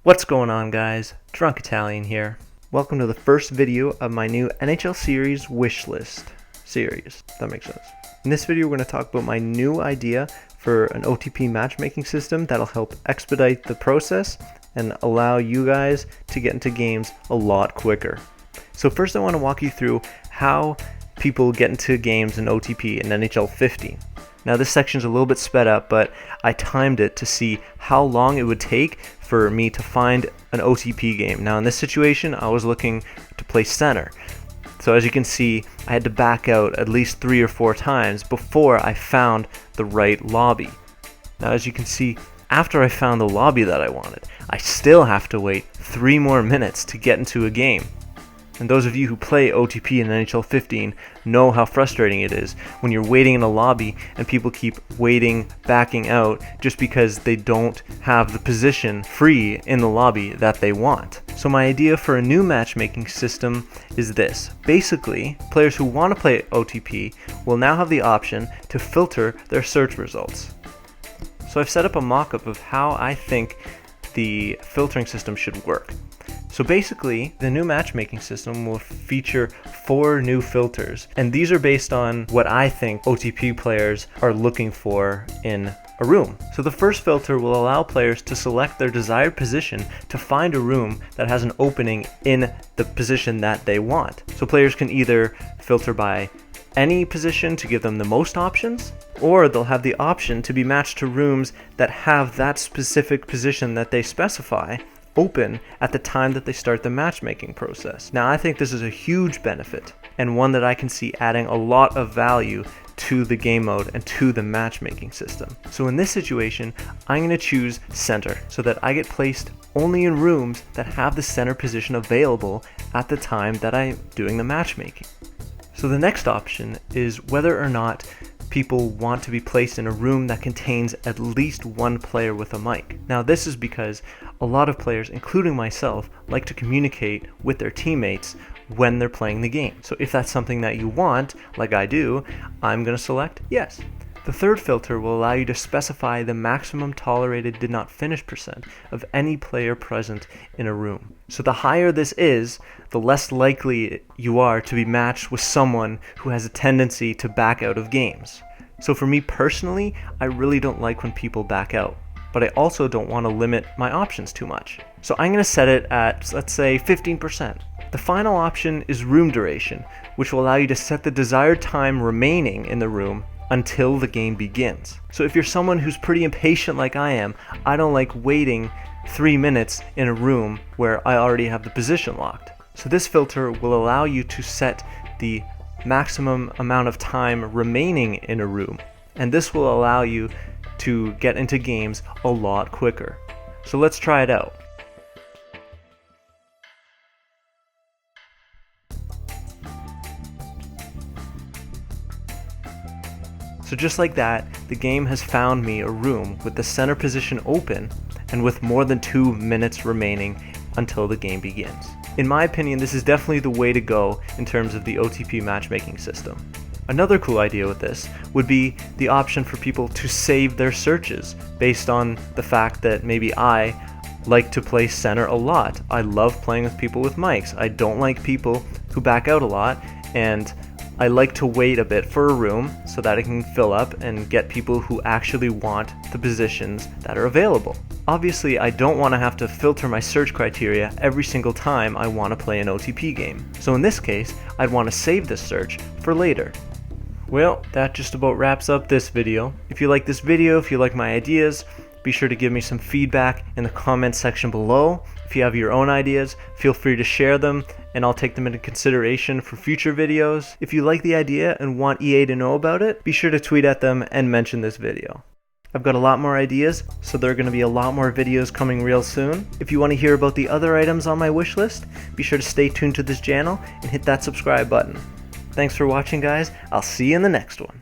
What's going on, guys? TheDrunkItalian here. Welcome to the first video of my new NHL series Wishlist series. That makes sense. In this video, we're going to talk about my new idea for an OTP matchmaking system that'll help expedite the process and allow you guys to get into games a lot quicker. So first, I want to walk you through how people get into games in OTP in NHL 15. Now this section's a little bit sped up, but I timed it to see how long it would take for me to find an OTP game. Now in this situation, I was looking to play center. So as you can see, I had to back out at least 3 or 4 times before I found the right lobby. Now as you can see, after I found the lobby that I wanted, I still have to wait 3 more minutes to get into a game. And those of you who play OTP in NHL 15 know how frustrating it is when you're waiting in a lobby and people keep waiting, backing out just because they don't have the position free in the lobby that they want. So my idea for a new matchmaking system is this. Basically, players who want to play OTP will now have the option to filter their search results. So I've set up a mock-up of how I think the filtering system should work. So basically, the new matchmaking system will feature 4 new filters, and these are based on what I think OTP players are looking for in a room. So the first filter will allow players to select their desired position to find a room that has an opening in the position that they want. So players can either filter by any position to give them the most options, or they'll have the option to be matched to rooms that have that specific position that they specify open at the time that they start the matchmaking process. Now I think this is a huge benefit and one that I can see adding a lot of value to the game mode and to the matchmaking system. So in this situation, I'm going to choose center so that I get placed only in rooms that have the center position available at the time that I'm doing the matchmaking. So the next option is whether or not people want to be placed in a room that contains at least 1 player with a mic. Now this is because a lot of players, including myself, like to communicate with their teammates when they're playing the game. So if that's something that you want, like I do, I'm going to select yes. The third filter will allow you to specify the maximum tolerated did not finish percent of any player present in a room. So the higher this is, the less likely you are to be matched with someone who has a tendency to back out of games. So for me personally, I really don't like when people back out, but I also don't want to limit my options too much. So I'm going to set it at, let's say, 15%. The final option is room duration, which will allow you to set the desired time remaining in the room until the game begins. So if you're someone who's pretty impatient like I am, I don't like waiting 3 minutes in a room where I already have the position locked. So this filter will allow you to set the maximum amount of time remaining in a room, and this will allow you to get into games a lot quicker. So let's try it out. So just like that, the game has found me a room with the center position open and with more than 2 minutes remaining until the game begins. In my opinion, this is definitely the way to go in terms of the OTP matchmaking system. Another cool idea with this would be the option for people to save their searches based on the fact that maybe I like to play center a lot. I love playing with people with mics. I don't like people who back out a lot, and I like to wait a bit for a room so that I can fill up and get people who actually want the positions that are available. Obviously, I don't want to have to filter my search criteria every single time I want to play an OTP game. So in this case, I'd want to save this search for later. Well, that just about wraps up this video. If you like this video, if you like my ideas, be sure to give me some feedback in the comment section below. If you have your own ideas, feel free to share them and I'll take them into consideration for future videos. If you like the idea and want EA to know about it, be sure to tweet at them and mention this video. I've got a lot more ideas, so there are going to be a lot more videos coming real soon. If you want to hear about the other items on my wish list, be sure to stay tuned to this channel and hit that subscribe button. Thanks for watching, guys. I'll see you in the next one.